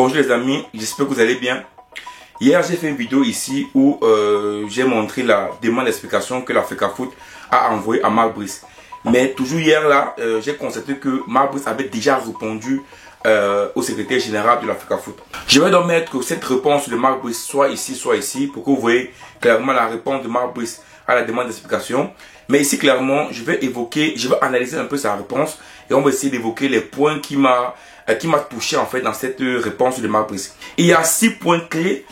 Bonjour les amis, j'espère que vous allez bien. Hier j'ai fait une vidéo ici où j'ai montré la demande d'explication que l'Africa Foot a envoyée à Marc Brice. Mais toujours hier là, j'ai constaté que Marc Brice avait déjà répondu au secrétaire général de l'Africa Foot. Je vais donc mettre cette réponse de Marc Brice soit ici pour que vous voyez clairement la réponse de Marc Brice à la demande d'explication. Mais ici clairement, je vais analyser un peu sa réponse et on va essayer d'évoquer les points qui m'a touché en fait dans cette réponse de Marc Brice. Il y a 6 points clés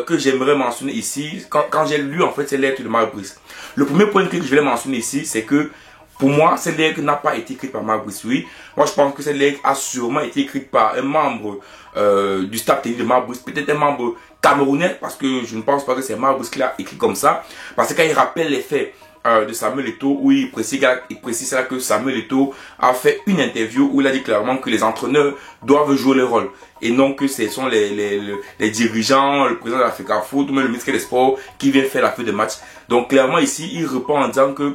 que j'aimerais mentionner ici quand j'ai lu en fait ces lettres de Marc Brice. Le premier point clé que je vais mentionner ici, c'est que pour moi, cette lettre n'a pas été écrite par Marc Brice. Oui, moi je pense que cette lettre a sûrement été écrite par un membre du staff technique de Marc Brice, peut-être un membre camerounais, parce que je ne pense pas que c'est Marc Brice qui l'a écrit comme ça, parce que quand il rappelle les faits de Samuel Eto'o, où il précise là que Samuel Eto'o a fait une interview où il a dit clairement que les entraîneurs doivent jouer leur rôle et non que ce sont les dirigeants, le président de l'Africa Foot ou même le ministre des Sports qui vient faire la feuille de match. Donc clairement ici, il répond en disant que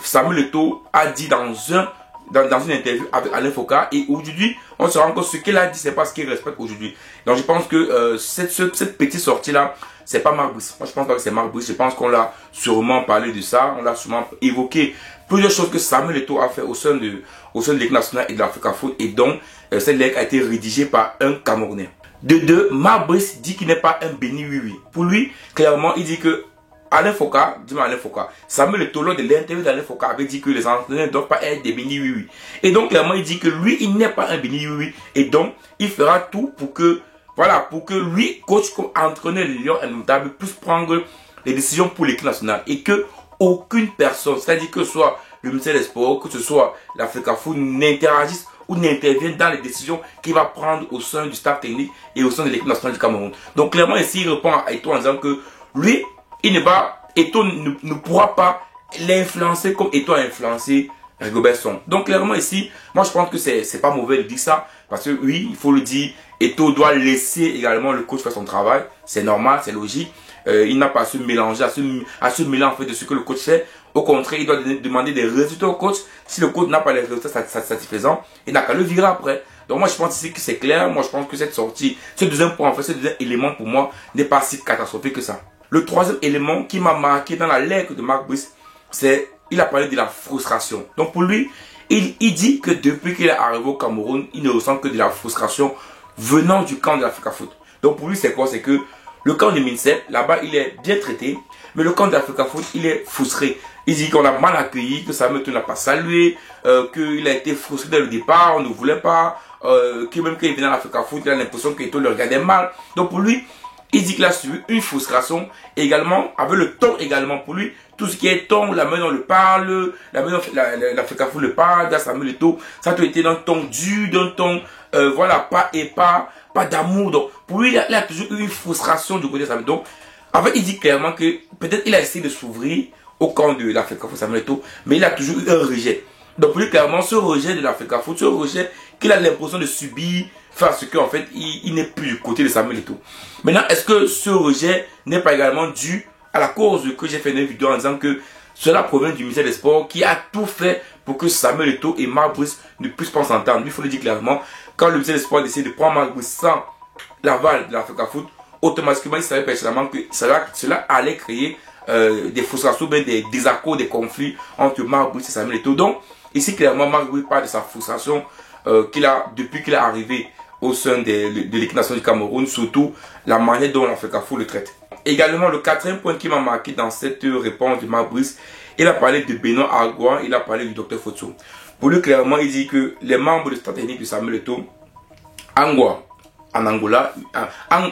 Samuel Eto'o a dit dans une interview avec Alain Foucault, et aujourd'hui on se rend compte que ce qu'il a dit c'est pas ce qu'il respecte aujourd'hui. Donc je pense que cette petite sortie là, c'est pas Marc Brice. Moi je pense pas que c'est Marc Brice. Je pense qu'on l'a sûrement parlé de ça, on l'a sûrement évoqué plusieurs choses que Samuel Eto'o a fait au sein de l'équipe nationale et de l'Africa Foot, et donc cette lettre a été rédigée par un Camerounais. De deux, Marc Brice dit qu'il n'est pas un béni oui. Pour lui, clairement, il dit que Alain Foucault, Samuel Eto'o, lors de l'interview d'Alain Foucault, avait dit que les entraîneurs ne doivent pas être des bénis oui. Et donc clairement il dit que lui il n'est pas un béni oui, et donc il fera tout pour que lui, coach comme entraîneur les Lions Indomptables, puisse prendre les décisions pour l'équipe nationale et que aucune personne, c'est-à-dire que ce soit le ministère des Sports, que ce soit l'Africa Foot, n'interagisse ou n'intervienne dans les décisions qu'il va prendre au sein du staff technique et au sein de l'équipe nationale du Cameroun. Donc clairement ici il répond à Eto'o en disant que lui, Eto'o ne pourra pas l'influencer comme Eto'o a influencé Rigobert Song. Donc clairement ici, moi je pense que c'est pas mauvais de dire ça, parce que oui, il faut le dire, Eto'o doit laisser également le coach faire son travail, c'est normal, c'est logique. Il n'a pas à se mélanger, à se mêler en fait de ce que le coach fait. Au contraire, il doit demander des résultats au coach. Si le coach n'a pas les résultats satisfaisants, il n'a qu'à le virer après. Donc moi je pense ici que c'est clair. Moi je pense que cette sortie, ce deuxième point en fait, ce deuxième élément pour moi n'est pas si catastrophique que ça. Le troisième élément qui m'a marqué dans la lettre de Marc Brice, c'est il a parlé de la frustration. Donc pour lui, il dit que depuis qu'il est arrivé au Cameroun, il ne ressent que de la frustration venant du camp de l'Africa Foot. Donc pour lui c'est quoi? C'est que le camp de Mincep, là-bas il est bien traité, mais le camp de l'Africa Foot, il est frustré. Il dit qu'on a mal accueilli, que Samuel Eto'o n'a pas salué, qu'il a été frustré dès le départ, on ne voulait pas, que même quand il venait à l'Africa Foot, il a l'impression qu'Eto'o le regardait mal. Donc pour lui, il dit qu'il a subi une frustration également, avec le ton également. Pour lui, tout ce qui est ton, la manière dont on le parle, la manière dont l'Africa Foot le parle, dans Samuel Eto'o, ça a été d'un ton dur, d'un ton, voilà, pas d'amour. Donc, pour lui, il a toujours eu une frustration du côté de Samuel. Donc, en fait, il dit clairement que peut-être il a essayé de s'ouvrir au camp de l'Africa Foot, Samuel Eto'o, mais il a toujours eu un rejet. Donc, pour lui, clairement, ce rejet de l'Africa Foot, ce rejet qu'il a l'impression de subir, parce qu'en fait, il n'est plus du côté de Samuel Eto'o. Maintenant, est-ce que ce rejet n'est pas également dû à la cause que j'ai fait une vidéo en disant que cela provient du ministère des Sports qui a tout fait pour que Samuel Eto'o et Marc Brice ne puissent pas s'entendre. Il faut le dire clairement, quand le ministère des Sports décide de prendre Marc Brice sans l'aval de l'Africa Foot, automatiquement il savait personnellement que cela allait créer des frustrations, des désaccords, des conflits entre Marc Brice et Samuel Eto'o. Donc, ici clairement, Marc Brice parle de sa frustration qu'il a depuis qu'il est arrivé au sein de l'équipe nationale du Cameroun, surtout la manière dont l'Africa Foot le traite. Également, le quatrième point qui m'a marqué dans cette réponse de Marc Brice, il a parlé de Benoît Arguin, il a parlé du Dr Fotso. Pour lui, clairement, il dit que les membres de staff technique de Samuel Eto'o, Angwa en Angola,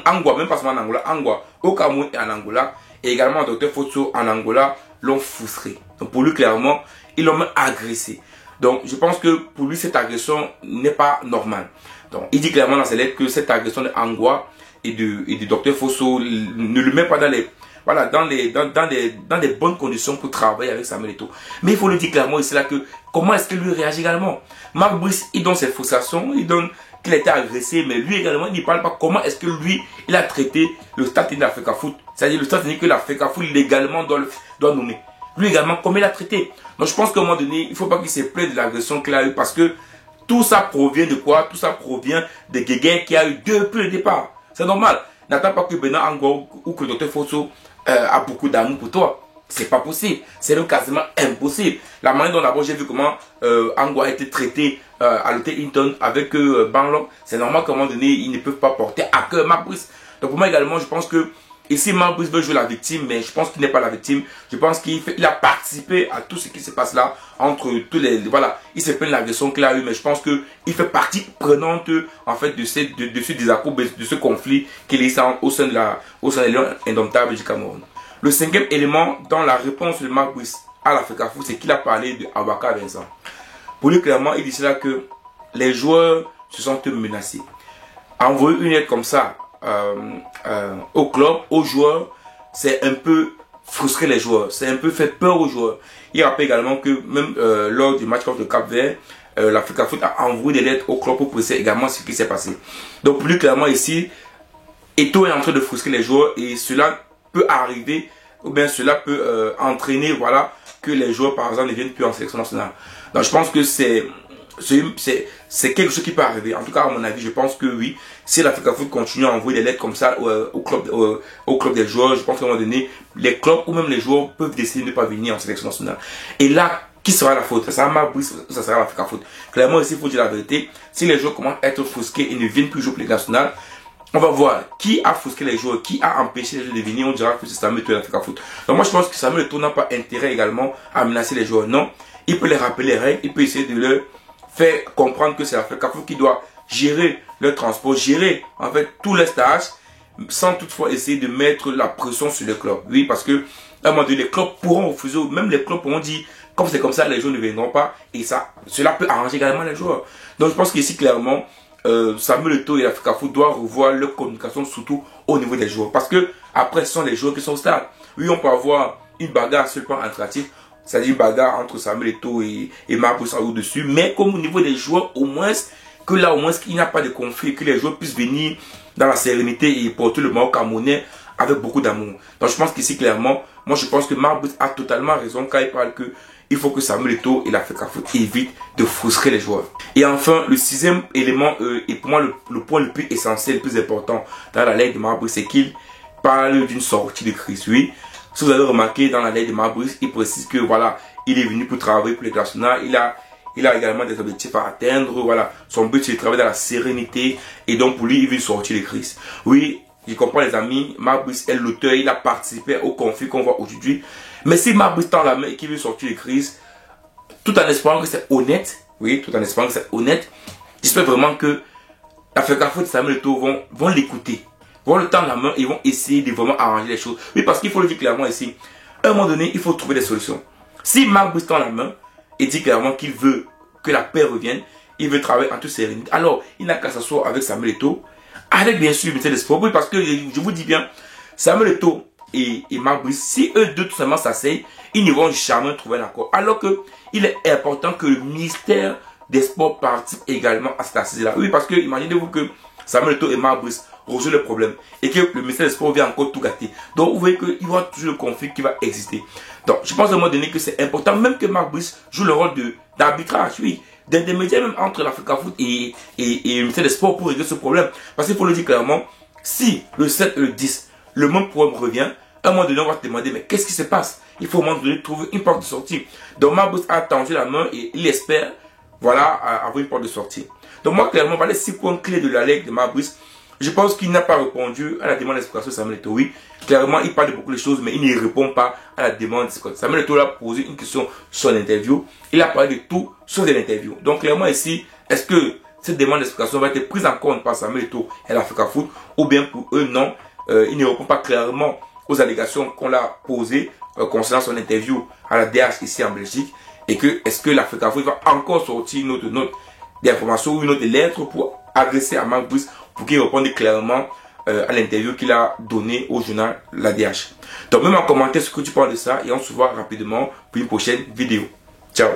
Angwa, même pas seulement en Angola, Angwa au Cameroun et en Angola, et également Dr Fotso en Angola, l'ont frustré. Donc pour lui, clairement, ils l'ont même agressé. Donc je pense que pour lui, cette agression n'est pas normale. Donc il dit clairement dans ses lettres que cette agression de Angwa et du Dr Fosso ne le met pas dans les, voilà, dans des bonnes conditions pour travailler avec Samuel Eto'o. Mais il faut le dire clairement ici là que comment est-ce que lui réagit également. Marc Brice, il donne ses frustrations, il donne qu'il a été agressé, mais lui également, il ne parle pas comment est-ce que lui, il a traité le staff technique de l'Africa Foot. C'est-à-dire le staff technique que l'Africa Foot légalement doit nommer. Lui également, comment il a traité. Donc je pense qu'à un moment donné, il ne faut pas qu'il se plaise de l'agression qu'il a eue, parce que Tout ça provient de quoi? Tout ça provient des guéguerres qu'il y a eu depuis le départ. C'est normal. N'attends pas que Bernard Ango ou que Dr Fosso a beaucoup d'amour pour toi. C'est pas possible. C'est même quasiment impossible. La manière dont d'abord j'ai vu comment Ango a été traité à l'hôtel Hinton avec Banlok, c'est normal qu'à un moment donné, ils ne peuvent pas porter à cœur Marc Brice. Donc pour moi également, je pense que ici Marc Brice veut jouer la victime, mais je pense qu'il n'est pas la victime. Je pense qu'il a participé à tout ce qui se passe là, entre tous les... Voilà, il se plaint de l'agression qu'il a eu, mais je pense qu'il fait partie prenante en fait de ce désaccord, de ce conflit qu'il est au sein des Lions Indomptables du Cameroun. Le cinquième élément dans la réponse de Marc Brice à la FECAFOOT, c'est qu'il a parlé de Abaka Vincent. Pour lui, clairement, il dit cela que les joueurs se sentent menacés. Envoyer une lettre comme ça au club, aux joueurs, c'est un peu frustrer les joueurs. C'est un peu fait peur aux joueurs. Il rappelle également que même lors du match contre le Cap-Vert, la FECAFOOT a envoyé des lettres au club pour préciser également ce qui s'est passé. Donc, plus clairement ici, Eto'o est en train de frustrer les joueurs et cela peut arriver, ou bien cela peut entraîner, voilà, que les joueurs, par exemple, ne viennent plus en sélection nationale. Donc, je pense que c'est quelque chose qui peut arriver. En tout cas, à mon avis, je pense que oui. Si la FECAFOOT continue à envoyer des lettres comme ça au club des joueurs, je pense qu'à un moment donné, les clubs ou même les joueurs peuvent décider de ne pas venir en sélection nationale. Et là, qui sera la faute? Ça sera Marc Brice ou ça sera la FECAFOOT? Clairement, ici, il faut dire la vérité. Si les joueurs commencent à être offusqués et ne viennent plus jouer pour les nationales, on va voir qui a offusqué les joueurs, qui a empêché les joueurs de venir. On dira que c'est Samuel Eto'o et la FECAFOOT. Donc moi, je pense que Samuel Eto'o n'a pas intérêt également à menacer les joueurs. Non, il peut les rappeler les règles, il peut essayer de leur faire comprendre que c'est la FECAFOOT qui doit gérer le transport, gérer en fait tous les stages, sans toutefois essayer de mettre la pression sur les clubs. Oui, parce que à un moment donné, les clubs pourront refuser, même les clubs pourront dire, comme c'est comme ça, les joueurs ne viendront pas, et ça, cela peut arranger également les joueurs. Donc je pense qu'ici, clairement, Samuel Eto'o et la FECAFOOT doivent revoir leur communication, surtout au niveau des joueurs. Parce que, après, ce sont les joueurs qui sont au stade. Oui, on peut avoir une bagarre sur le plan interactif, c'est-à-dire une bagarre entre Samuel Eto'o et Marc Brice au-dessus, mais comme au niveau des joueurs, au moins, que là, au moins, qu'il n'y a pas de conflit, que les joueurs puissent venir dans la sérénité et porter le maillot camerounais avec beaucoup d'amour. Donc, je pense qu'ici, clairement, moi, je pense que Marc Brice a totalement raison quand il parle que il faut que Samuel Eto'o et la FECAFOOT évitent de frustrer les joueurs. Et enfin, le sixième élément, et pour moi le point le plus essentiel, le plus important dans la lettre de Marc Brice, c'est qu'il parle d'une sortie de crise. Oui, si vous avez remarqué dans la lettre de Marc Brice, il précise que voilà, il est venu pour travailler pour les nationales, il a également des objectifs à atteindre, voilà, son but c'est de travailler dans la sérénité, et donc pour lui, il veut sortir de crise. Oui, je comprends les amis, Marc Brice est l'auteur, il a participé au conflit qu'on voit aujourd'hui. Mais si Marc Brice tend la main et qu'il veut sortir de crise, tout en espérant que c'est honnête, oui, tout en espérant que c'est honnête, j'espère vraiment que la FECAFOOT et Samuel Eto'o vont l'écouter, vont le tendre la main et vont essayer de vraiment arranger les choses. Oui, parce qu'il faut le dire clairement ici, à un moment donné, il faut trouver des solutions. Si Marc Brice tend la main et dit clairement qu'il veut que la paix revienne, il veut travailler en toute sérénité, alors il n'a qu'à s'asseoir avec Samuel Eto'o, avec bien sûr le ministère des Sports, oui, parce que je vous dis bien, Samuel Eto'o et Marc Brice, si eux deux tout simplement s'asseyent, ils n'iront jamais trouver un accord. Alors que il est important que le ministère des Sports participe également à cette assise-là. Oui, parce que imaginez-vous que Samuel Eto'o et Marc Brice résolvent le problème et que le ministère des Sports vient encore tout gâter. Donc vous voyez qu'il y aura toujours le conflit qui va exister. Donc je pense à un moment donné que c'est important, même que Marc Brice joue le rôle d'arbitrage, oui, des médias même entre la FECAFOOT et le ministère des Sports pour régler ce problème. Parce qu'il faut le dire clairement, si le 7 et le 10, le même problème revient, à un moment donné, on va se demander, mais qu'est-ce qui se passe? Il faut au moment donné trouver une porte de sortie. Donc, Marc Brice a tendu la main et il espère, voilà, avoir une porte de sortie. Donc, moi, clairement, voilà les 6 points clés de la lettre de Marc Brice. Je pense qu'il n'a pas répondu à la demande d'explication de Samuel Eto'o. Oui, clairement, il parle de beaucoup de choses, mais il ne répond pas à la demande d'explication. Samuel Eto'o a posé une question sur l'interview. Il a parlé de tout sur l'interview. Donc, clairement, ici, est-ce que cette demande d'explication va être prise en compte par Samuel Eto'o et la FECAFOOT, ou bien pour eux, non? Il ne répond pas clairement aux allégations qu'on l'a posées concernant son interview à la DH ici en Belgique, et que est-ce que la FECAFOOT va encore sortir une autre note d'information ou une autre lettre pour adresser à Marc Brice pour qu'il réponde clairement à l'interview qu'il a donnée au journal La DH. Donc même en commentaire ce que tu penses de ça, et on se voit rapidement pour une prochaine vidéo. Ciao.